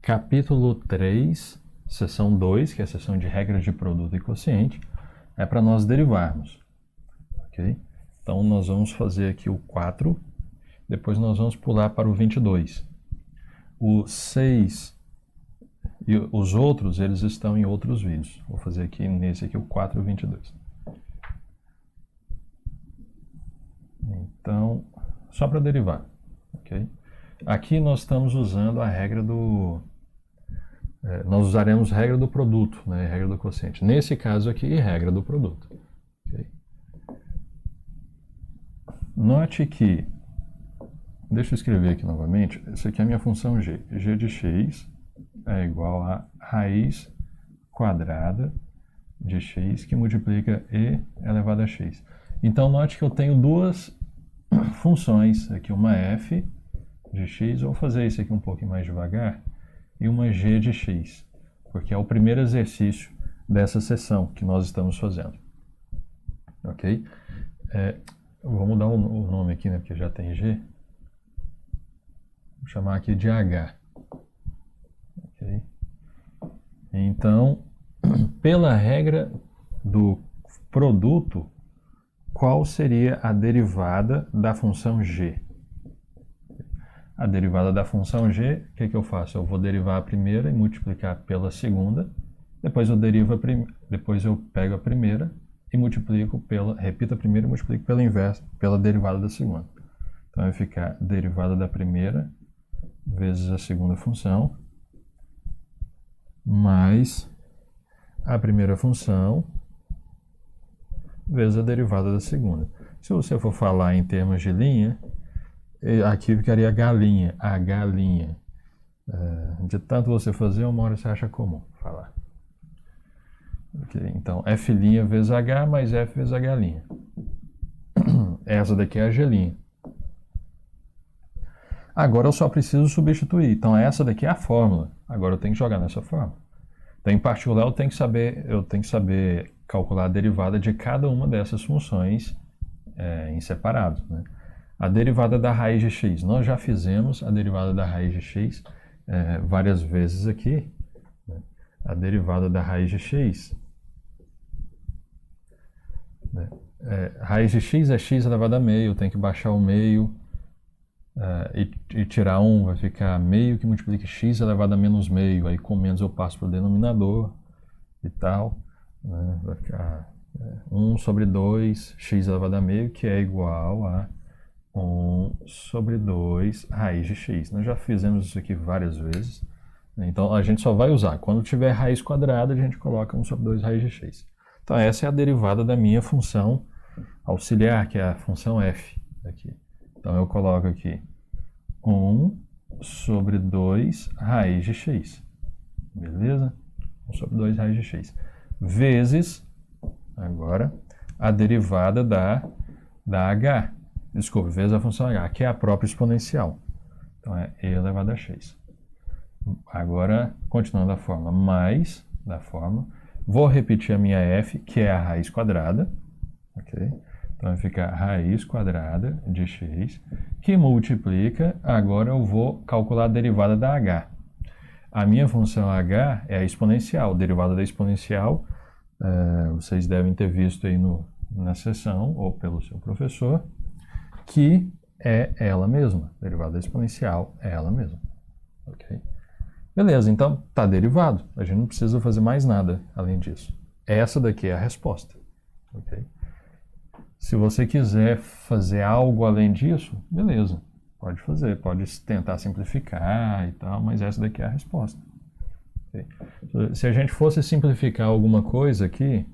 Capítulo 3, seção 2, que é a seção de regras de produto e quociente, é para nós derivarmos. Ok? Então, nós vamos fazer aqui o 4, depois nós vamos pular para o 22. O 6 e os outros, eles estão em outros vídeos. Vou fazer aqui nesse aqui o 4 e o 22. Então, só para derivar. Ok? Aqui nós estamos usando a regra do... nós usaremos regra do produto, né? Regra do quociente. Nesse caso aqui, regra do produto. Okay? Note que, deixa eu escrever aqui novamente, essa aqui é a minha função g. G de x é igual a raiz quadrada de x que multiplica e elevado a x. Então, note que eu tenho duas funções, aqui uma f de x, vou fazer isso aqui um pouquinho mais devagar, e uma g de x, porque é o primeiro exercício dessa seção que nós estamos fazendo. Ok? Vou mudar o nome aqui, né, porque já tem g. Vou chamar aqui de h. Ok? Então, pela regra do produto, qual seria a derivada da função g? A derivada da função g, o que eu faço? Eu vou derivar a primeira e multiplicar pela segunda, depois eu pego a primeira e multiplico repito a primeira e multiplico pela inversa, pela derivada da segunda. Então vai ficar derivada da primeira vezes a segunda função, mais a primeira função vezes a derivada da segunda. Se você for falar em termos de linha, aqui ficaria galinha, a galinha. De tanto você fazer, uma hora você acha comum falar. Okay, então, f' vezes h mais f vezes a galinha. Essa daqui é a g'. Agora eu só preciso substituir. Então, essa daqui é a fórmula. Agora eu tenho que jogar nessa fórmula. Então, em particular, eu tenho que saber calcular a derivada de cada uma dessas funções em separado, né? A derivada da raiz de x. Nós já fizemos a derivada da raiz de x várias vezes aqui. Né? A derivada da raiz de x. Raiz de x é x elevado a meio. Tem que baixar o meio e tirar 1. Vai ficar meio que multiplica x elevado a menos meio. Aí com menos eu passo para o denominador e tal. Né? Vai ficar 1 sobre 2 x elevado a meio, que é igual a 1 sobre 2 raiz de x. Nós já fizemos isso aqui várias vezes. Então, a gente só vai usar. Quando tiver raiz quadrada, a gente coloca 1 sobre 2 raiz de x. Então, essa é a derivada da minha função auxiliar, que é a função f. Aqui. Então, eu coloco aqui 1 sobre 2 raiz de x. Beleza? 1 sobre 2 raiz de x. Vezes, agora, a derivada da h. Desculpe, vezes a função h, que é a própria exponencial. Então, é e elevado a x. Agora, continuando a fórmula, mais da fórmula, vou repetir a minha f, que é a raiz quadrada. Okay? Então, vai ficar raiz quadrada de x, que multiplica, agora eu vou calcular a derivada da h. A minha função h é a exponencial. A derivada da exponencial, vocês devem ter visto aí na sessão, ou pelo seu professor, que é ela mesma. A derivada exponencial é ela mesma. Ok? Beleza, então está derivado. A gente não precisa fazer mais nada além disso. Essa daqui é a resposta. Ok? Se você quiser fazer algo além disso, beleza. Pode fazer, pode tentar simplificar e tal, mas essa daqui é a resposta. Okay? Se a gente fosse simplificar alguma coisa aqui,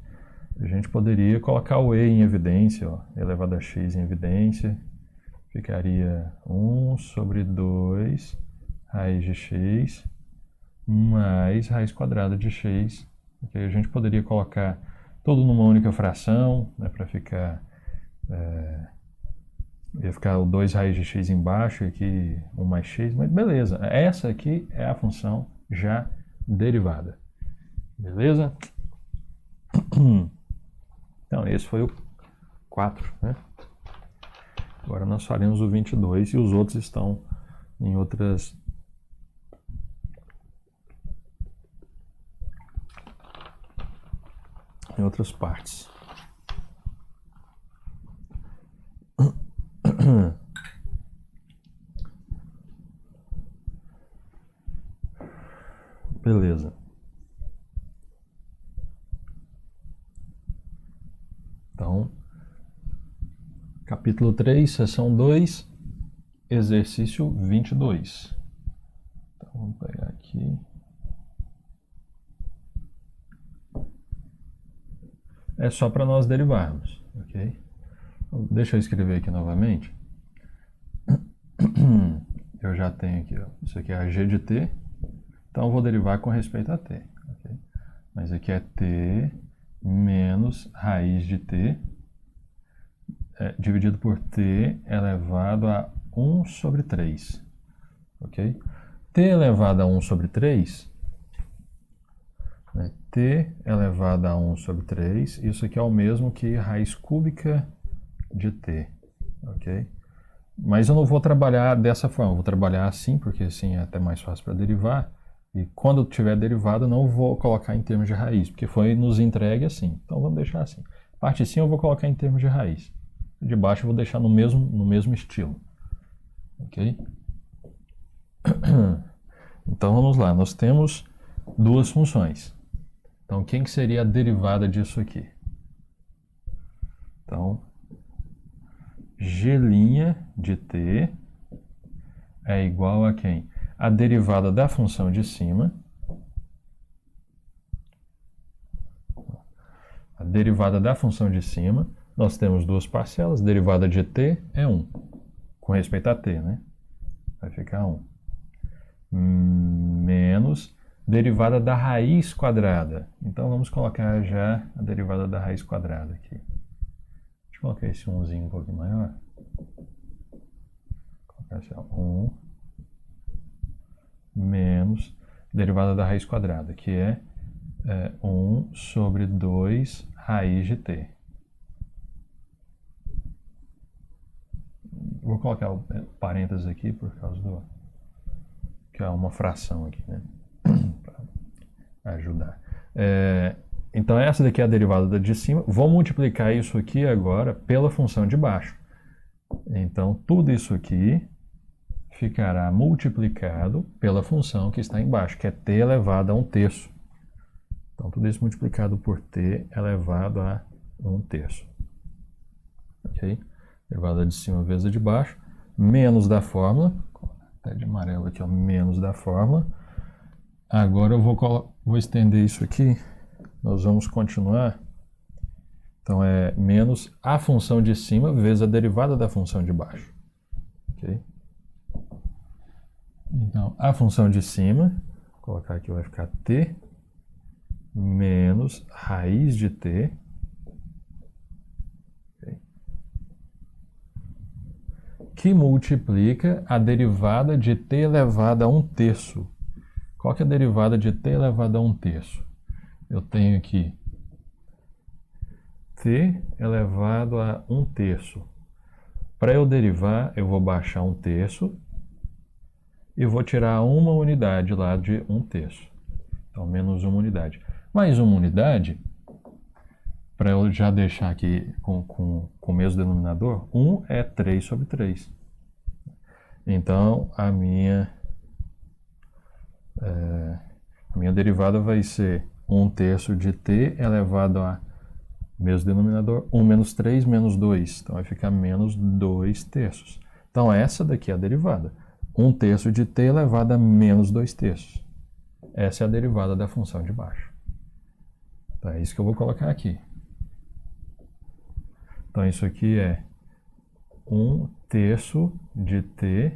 a gente poderia colocar o e em evidência, ó, elevado a x em evidência, ficaria 1 sobre 2 raiz de x mais raiz quadrada de x. Okay? A gente poderia colocar tudo numa única fração, né, para ficar... ia ficar o 2 raiz de x embaixo e aqui 1 mais x, mas beleza. Essa aqui é a função já derivada. Beleza? Então, esse foi o 4, né? Agora nós faremos o 22 e os outros estão em outras em outras partes. Beleza. Então, capítulo 3, seção 2, exercício 22. Então, vamos pegar aqui. É só para nós derivarmos, ok? Deixa eu escrever aqui novamente. Eu já tenho aqui, ó, isso aqui é a g de t, então eu vou derivar com respeito a t, ok? Mas aqui é t menos raiz de t dividido por t elevado a 1 sobre 3, ok? T elevado a 1 sobre 3, t elevado a 1 sobre 3, isso aqui é o mesmo que raiz cúbica de t, ok? Mas eu não vou trabalhar dessa forma, eu vou trabalhar assim, porque assim é até mais fácil para derivar. E quando eu tiver derivado, eu não vou colocar em termos de raiz, porque foi nos entregue assim. Então vamos deixar assim. Parte sim eu vou colocar em termos de raiz. De baixo eu vou deixar no mesmo estilo. Ok? Então vamos lá, nós temos duas funções. Então quem que seria a derivada disso aqui? Então, g' de t é igual a quem? A derivada da função de cima. A derivada da função de cima, nós temos duas parcelas, derivada de t é 1, com respeito a t, né? Vai ficar 1. Menos derivada da raiz quadrada. Então vamos colocar já a derivada da raiz quadrada aqui. Deixa eu colocar esse 1zinho um pouquinho maior. Vou colocar assim, ó, 1 menos derivada da raiz quadrada, que é 1 sobre 2 raiz de t. Vou colocar o parênteses aqui por causa do... que é uma fração aqui, né? Para ajudar. Então essa daqui é a derivada de cima. Vou multiplicar isso aqui agora pela função de baixo. Então tudo isso aqui ficará multiplicado pela função que está embaixo, que é t elevado a 1/3. Então tudo isso multiplicado por t elevado a 1/3. Ok? Derivada de cima vezes a de baixo, menos da fórmula, até de amarelo aqui, ó, menos da fórmula. Agora eu vou estender isso aqui, nós vamos continuar. Então é menos a função de cima vezes a derivada da função de baixo. Ok? Então a função de cima, vou colocar aqui, vai ficar t menos raiz de t. Que multiplica a derivada de t elevado a 1/3. Qual que é a derivada de t elevado a 1/3? Eu tenho aqui t elevado a 1/3. Para eu derivar, eu vou baixar 1/3 e vou tirar uma unidade lá de 1/3. Então, menos uma unidade. Mais uma unidade, para eu já deixar aqui com o mesmo denominador, 1 é 3 sobre 3. Então, a minha derivada vai ser 1/3 de t elevado a mesmo denominador, 1 menos 3 menos 2. Então, vai ficar menos 2/3. Então, essa daqui é a derivada. 1/3 de t elevado a menos 2/3. Essa é a derivada da função de baixo. Então, é isso que eu vou colocar aqui. Então, isso aqui é 1/3 de t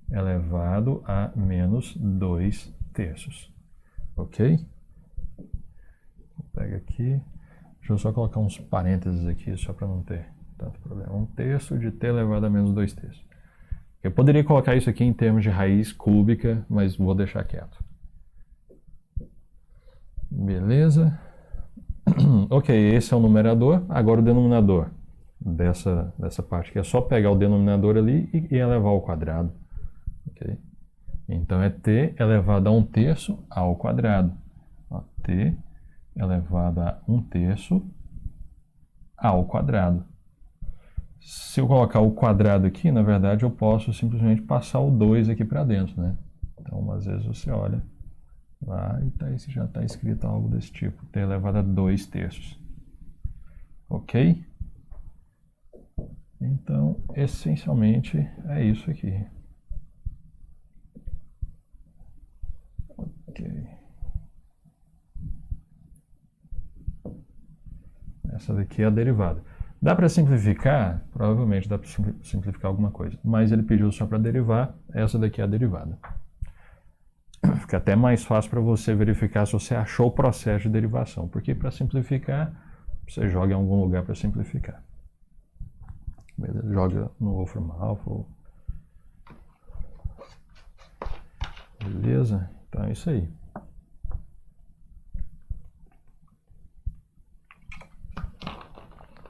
elevado a menos 2/3. Ok? Pega aqui. Deixa eu só colocar uns parênteses aqui, só para não ter tanto problema. 1/3 de t elevado a menos 2/3. Eu poderia colocar isso aqui em termos de raiz cúbica, mas vou deixar quieto. Beleza? Ok, esse é o numerador. Agora o denominador dessa parte aqui é só pegar o denominador ali e elevar ao quadrado. Okay? Então é t elevado a 1/3 ao quadrado. Ó, t elevado a 1/3 ao quadrado. Se eu colocar o quadrado aqui, na verdade eu posso simplesmente passar o 2 aqui para dentro, né? Então, às vezes você olha lá e já está escrito algo desse tipo, t elevado a 2/3. Ok? Então, essencialmente é isso aqui. Ok. Essa daqui é a derivada. Dá para simplificar? Provavelmente dá para simplificar alguma coisa. Mas ele pediu só para derivar. Essa daqui é a derivada. Fica até mais fácil para você verificar se você achou o processo de derivação. Porque para simplificar, você joga em algum lugar para simplificar. Beleza? Joga no Wolfram Alpha. Beleza? Então é isso aí.